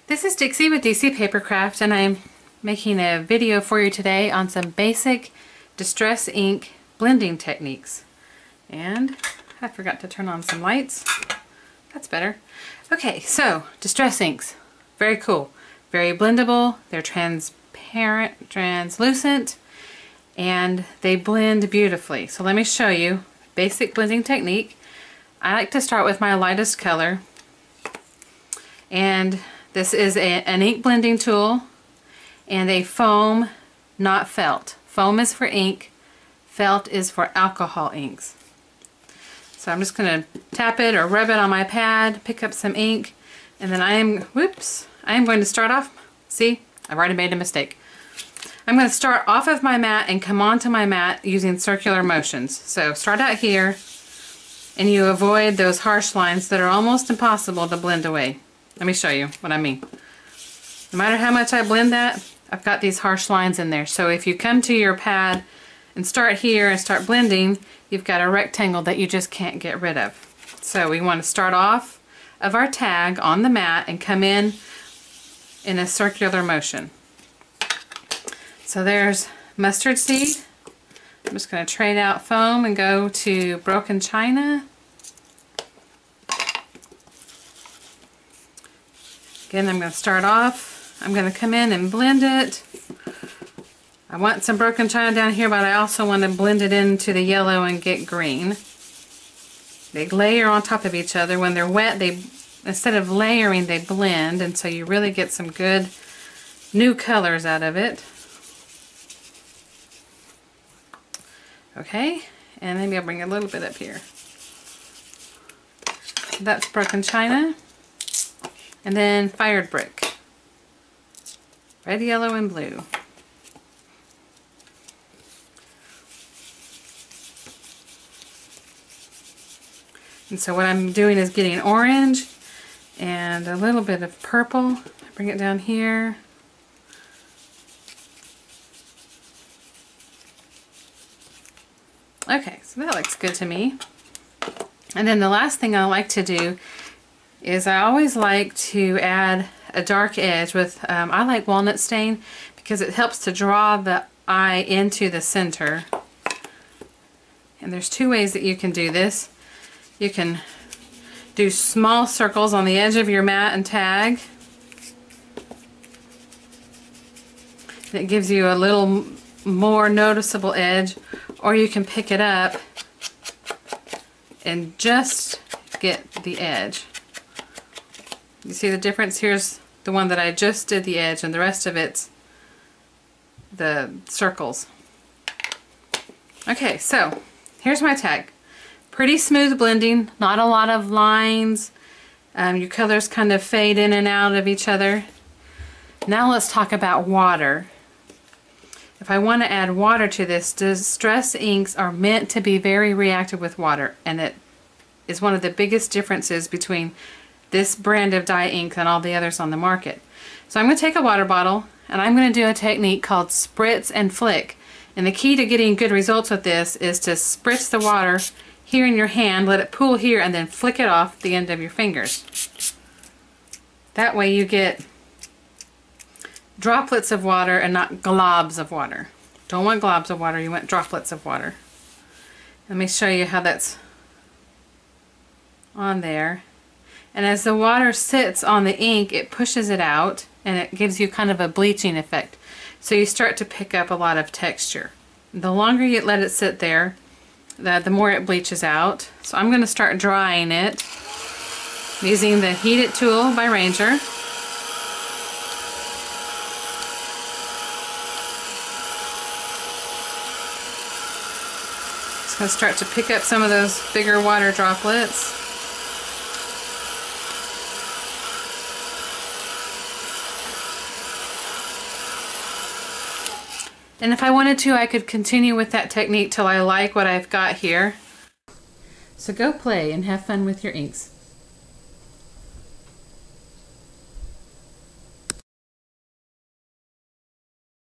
This is Dixie with DC Papercraft, and I'm making a video for you today on some basic distress ink blending techniques. And I forgot to turn on some lights. That's better. Okay, so distress inks, very cool, very blendable. They're transparent, translucent, and they blend beautifully. So let me show you basic blending technique. I like to start with my lightest color, and this is an ink blending tool and a foam, not felt. Foam is for ink, felt is for alcohol inks. So I'm just going to tap it or rub it on my pad, pick up some ink, and then I am going to start off. See, I've already made a mistake. I'm going to start off of my mat and come onto my mat using circular motions. So start out here, and you avoid those harsh lines that are almost impossible to blend away. Let me show you what I mean. No matter how much I blend that, I've got these harsh lines in there. So if you come to your pad and start here and start blending, you've got a rectangle that you just can't get rid of. So we want to start off of our tag on the mat and come in a circular motion. So there's mustard seed. I'm just going to trade out foam and go to broken china. Again, I'm going to start off. I'm going to come in and blend it. I want some broken china down here, but I also want to blend it into the yellow and get green. They layer on top of each other. When they're wet, instead of layering, they blend, and so you really get some good new colors out of it. Okay, and maybe I'll bring a little bit up here. That's broken china. And then fired brick. Red, yellow, and blue. And so what I'm doing is getting orange and a little bit of purple. Bring it down here. Okay, so that looks good to me. And then the last thing I like to do is I always like to add a dark edge with, I like walnut stain because it helps to draw the eye into the center. And there's two ways that you can do this. You can do small circles on the edge of your mat and tag. And it gives you a little more noticeable edge, or you can pick it up and just get the edge. You see the difference? Here's the one that I just did the edge, and the rest of it's the circles. Okay, so here's my tag. Pretty smooth blending, not a lot of lines. Your colors kind of fade in and out of each other. Now let's talk about water. If I want to add water to this, distress inks are meant to be very reactive with water, and it is one of the biggest differences between this brand of dye ink and all the others on the market. So I'm going to take a water bottle and I'm going to do a technique called Spritz and Flick. And the key to getting good results with this is to spritz the water here in your hand, let it pool here, and then flick it off the end of your fingers. That way you get droplets of water and not globs of water. Don't want globs of water, you want droplets of water. Let me show you how that's on there. And as the water sits on the ink, it pushes it out and it gives you kind of a bleaching effect. So you start to pick up a lot of texture. The longer you let it sit there, the more it bleaches out. So I'm going to start drying it using the Heat It tool by Ranger. Just going to start to pick up some of those bigger water droplets. And if I wanted to, I could continue with that technique till I like what I've got here. So go play and have fun with your inks.